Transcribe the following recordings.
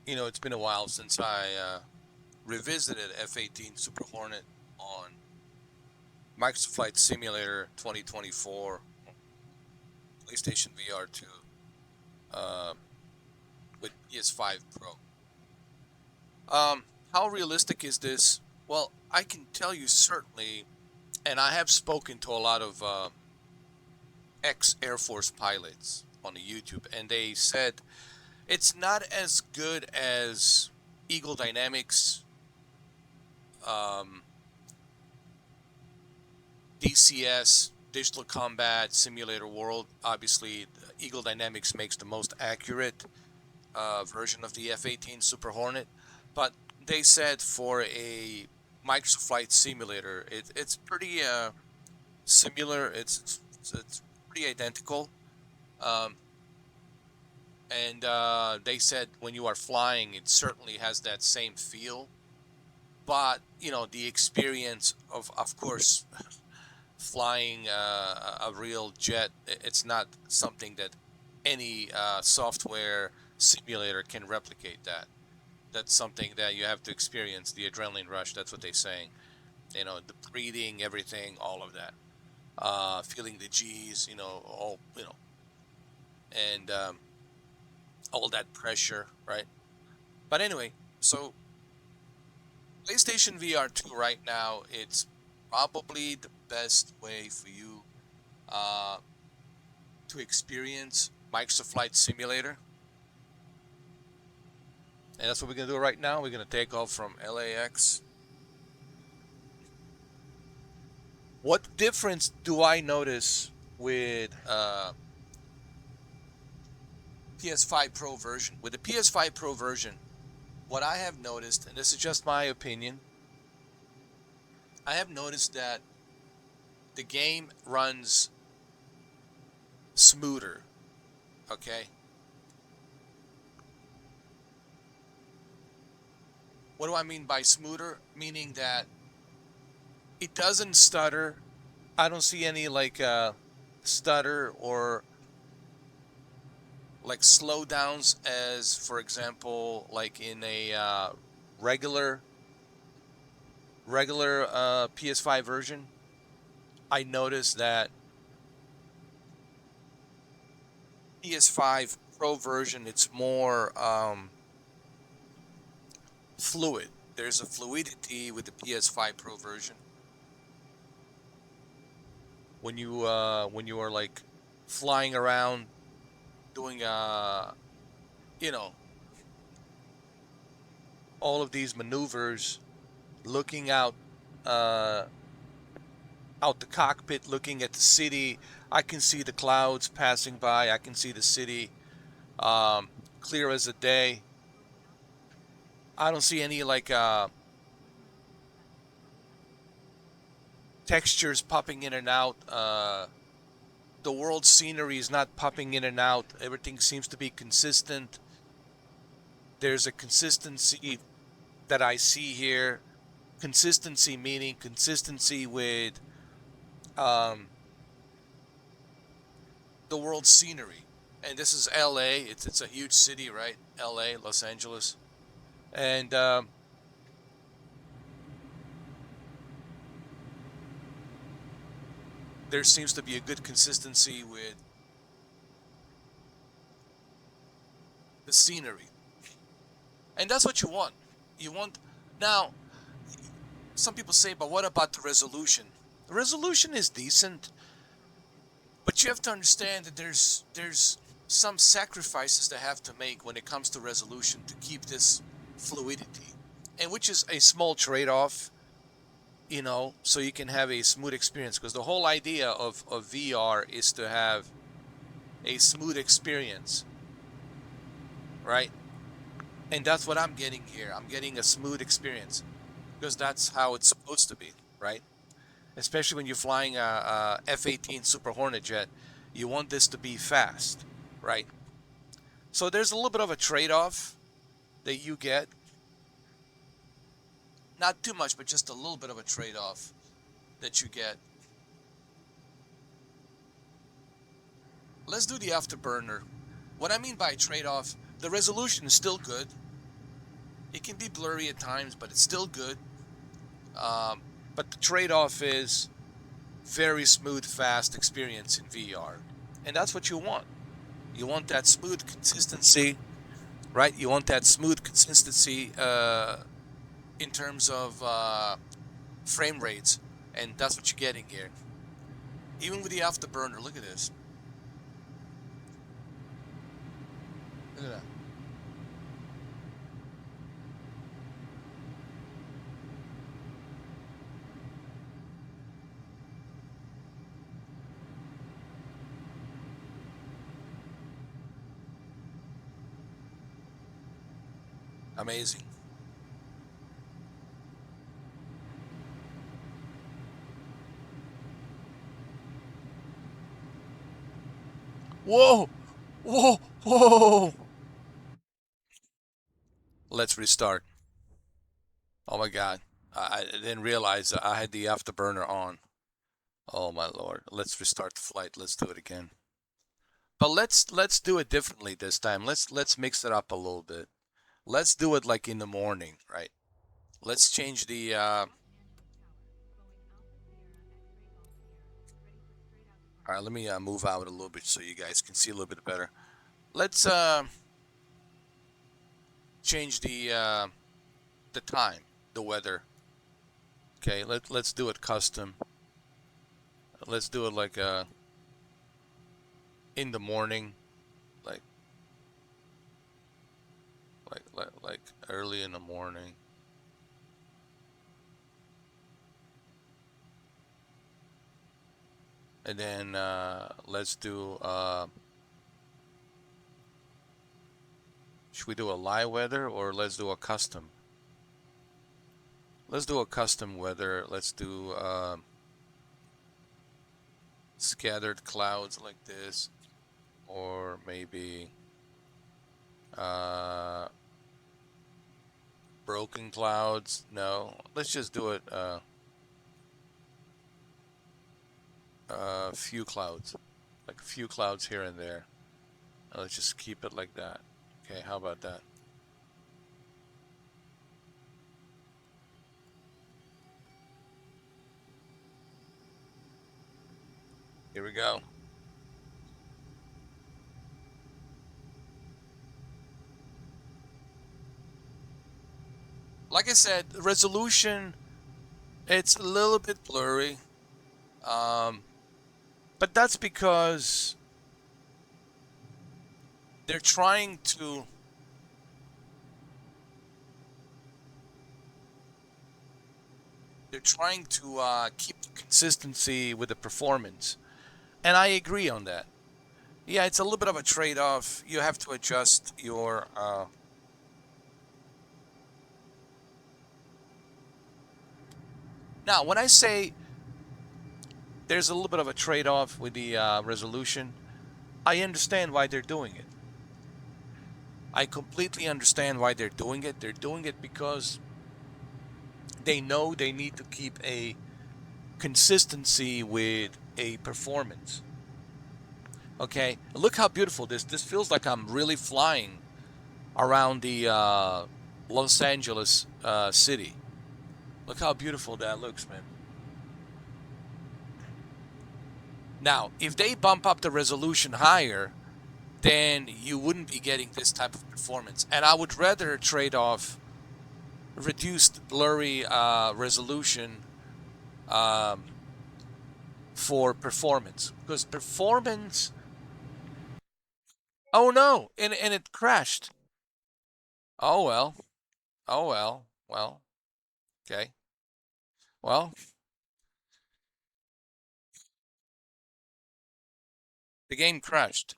It's been a while since I revisited F-18 Super Hornet on Microsoft Flight Simulator 2024, PlayStation VR 2, uh, with PS5 Pro. How realistic is this? Well, I can tell you certainly, and I have spoken to a lot of ex-Air Force pilots on the YouTube, and they said it's not as good as Eagle Dynamics, um, DCS, Digital Combat Simulator World. Obviously, Eagle Dynamics makes the most accurate version of the F-18 Super Hornet, but they said for a Microsoft Flight Simulator, it's pretty similar. It's pretty identical. Um, and they said when you are flying, it certainly has that same feel. But the experience of course, flying a real jet, it's not something that any software simulator can replicate. That's something that you have to experience, the adrenaline rush. That's what they're saying. The breathing, everything, all of that. Feeling the G's, all, and all that pressure, right? But anyway, so PlayStation VR 2 right now, it's probably the best way for you uh, to experience Microsoft Flight Simulator. And that's what we're going to do right now. We're going to take off from LAX. What difference do I notice with PS5 Pro version? With the PS5 Pro version, what I have noticed, and this is just my opinion, I have noticed that the game runs smoother. Okay? What do I mean by smoother? Meaning that it doesn't stutter. I don't see any like stutter or like slowdowns as, for example, like in a regular PS5 version. I noticed that PS5 Pro version, it's more fluid. There's a fluidity with the PS5 Pro version when you are like flying around doing you know all of these maneuvers, looking uh out the cockpit, looking at the city. I can see the clouds passing by. I can see the city clear as a day. I don't see any like textures popping in and out. The world scenery is not popping in and out. Everything seems to be consistent. There's a consistency that I see here. Consistency meaning consistency with um, the world scenery. And this is LA. It's a huge city, right? LA, Los Angeles. And there seems to be a good consistency with the scenery. And that's what you want. You want now some people say, but what about the resolution? The resolution is decent, but you have to understand that there's some sacrifices they have to make when it comes to resolution to keep this fluidity. And which is a small trade-off, so you can have a smooth experience, because the whole idea of VR is to have a smooth experience, right? And that's what I'm getting here. I'm getting a smooth experience because that's how it's supposed to be, right? Especially when you're flying a F-18 Super Hornet jet, you want this to be fast, right? So there's a little bit of a trade-off that you get. Not too much, but just a little bit of a trade-off that you get. Let's do the afterburner. What I mean by trade-off, the resolution is still good. It can be blurry at times, but it's still good. But the trade-off is very smooth, fast experience in VR. And that's what you want. You want that smooth consistency, right? You want that smooth consistency in terms of frame rates. And that's what you're getting here. Even with the afterburner, look at this. Look at that. Amazing. Whoa! Whoa! Whoa! Let's restart. Oh my God. I didn't realize I had the afterburner on. Oh my Lord. Let's restart the flight. Let's do it again. But let's do it differently this time. Let's mix it up a little bit. Let's do it like in the morning, right? Let's change the all right, let me move out a little bit so you guys can see a little bit better. Let's change the time, the weather. Okay, let's do it custom. Let's do it like in the morning, like like early in the morning. And then let's do should we do a live weather or let's do a custom? Let's do a custom weather. Let's do scattered clouds like this, or maybe uh, broken clouds. No, let's just do it a few clouds, like a few clouds here and there. Let's just keep it like that. Okay, how about that? Here we go. Like I said, resolution, it's a little bit blurry. Um, but that's because they're trying to keep the consistency with the performance. And I agree on that. Yeah, it's a little bit of a trade-off. You have to adjust your now, when I say there's a little bit of a trade-off with the resolution, I understand why they're doing it. I completely understand why they're doing it. They're doing it because they know they need to keep a consistency with a performance. Okay, look how beautiful this feels like I'm really flying around the Los Angeles city. Look how beautiful that looks, man. Now, if they bump up the resolution higher, then you wouldn't be getting this type of performance. And I would rather trade off reduced blurry resolution um, for performance, because performance. Oh no, and it crashed. Oh well. Oh well. Well. Okay. Well, the game crashed.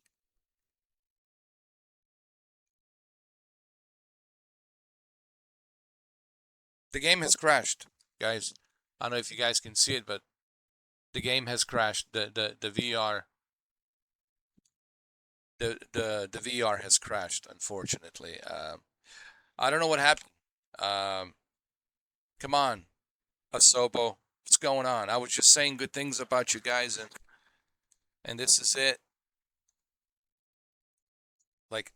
The game has crashed, guys. I don't know if you guys can see it, but the game has crashed. The VR the VR has crashed, unfortunately. I don't know what happened. Um, come on, Asobo, what's going on? I was just saying good things about you guys, and this is it. Like,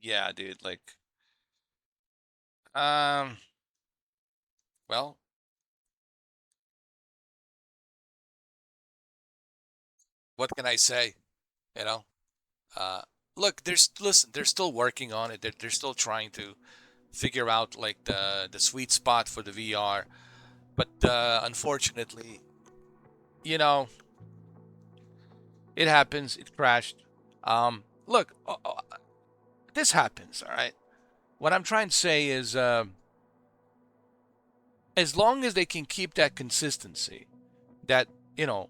yeah, dude. Like, Um, well, what can I say? You know, uh, look, listen, they're still working on it. They're still trying to figure out like the sweet spot for the VR. But unfortunately, you know, it happens. It crashed. Look, this happens. All right. What I'm trying to say is, as long as they can keep that consistency, that you know,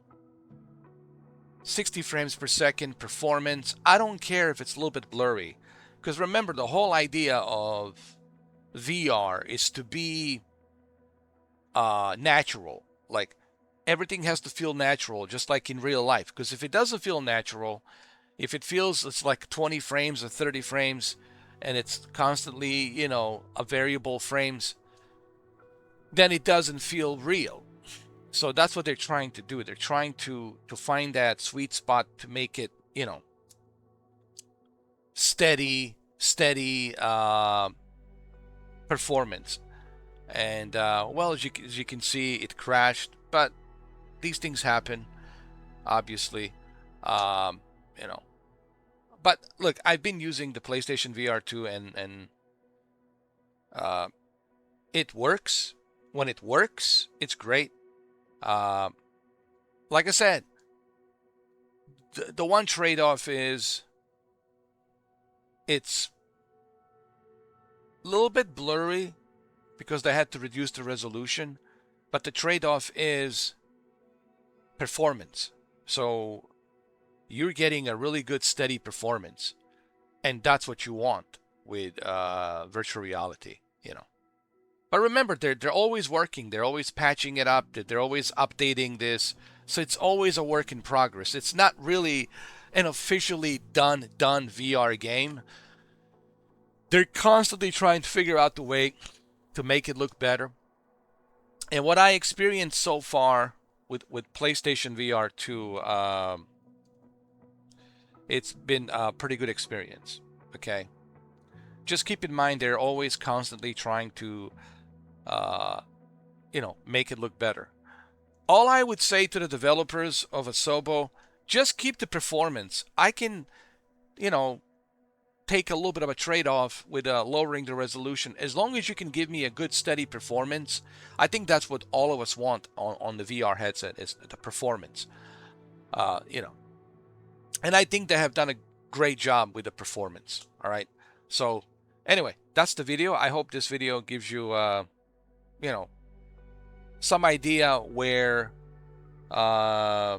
60 frames per second performance. I don't care if it's a little bit blurry, because remember the whole idea of VR is to be natural. Like everything has to feel natural, just like in real life. Because if it doesn't feel natural, if it feels it's like 20 frames or 30 frames, and it's constantly, a variable frames, then it doesn't feel real. So that's what they're trying to do. They're trying to find that sweet spot to make it, steady performance. And well, as you can see, it crashed. But these things happen, obviously. Um, you know. But look, I've been using the PlayStation VR 2, and uh, it works. When it works, it's great. Uh, like I said, the one trade-off is it's a little bit blurry because they had to reduce the resolution, but the trade-off is performance. So you're getting a really good steady performance, and that's what you want with virtual reality, But remember, they're always working. They're always patching it up. They're always updating this. So it's always a work in progress. It's not really an officially done VR game. They're constantly trying to figure out the way to make it look better. And what I experienced so far with PlayStation VR 2, it's been a pretty good experience. Okay, just keep in mind they're always constantly trying to, uh, make it look better. All I would say to the developers of Asobo, just keep the performance. I can, you know, take a little bit of a trade-off with lowering the resolution. As long as you can give me a good steady performance, I think that's what all of us want on the VR headset is the performance. Uh, you know, and I think they have done a great job with the performance. All right. So anyway, that's the video. I hope this video gives you, you know, some idea where uh,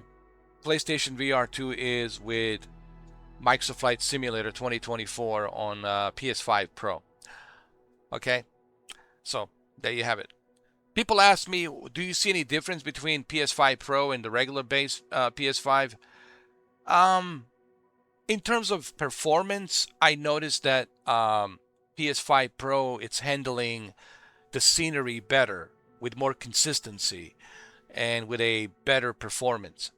PlayStation VR 2 is with Microsoft Flight Simulator 2024 on PS5 Pro. Okay, so there you have it. People ask me, do you see any difference between PS5 Pro and the regular base PS5? Um, in terms of performance, I noticed that PS5 Pro, it's handling the scenery better with more consistency and with a better performance.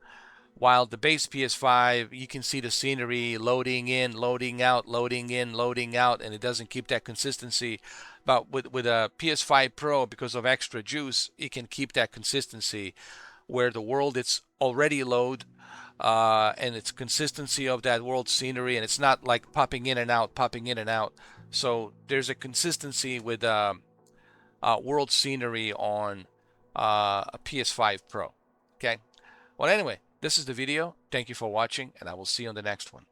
While the base PS5, you can see the scenery loading in, loading out, loading in, loading out, and it doesn't keep that consistency. But with a PS5 Pro, because of extra juice, it can keep that consistency where the world it's already load, and it's consistency of that world scenery, and it's not like popping in and out, popping in and out. So there's a consistency with world scenery on a PS5 Pro. Okay. Well, anyway, this is the video. Thank you for watching, and I will see you on the next one.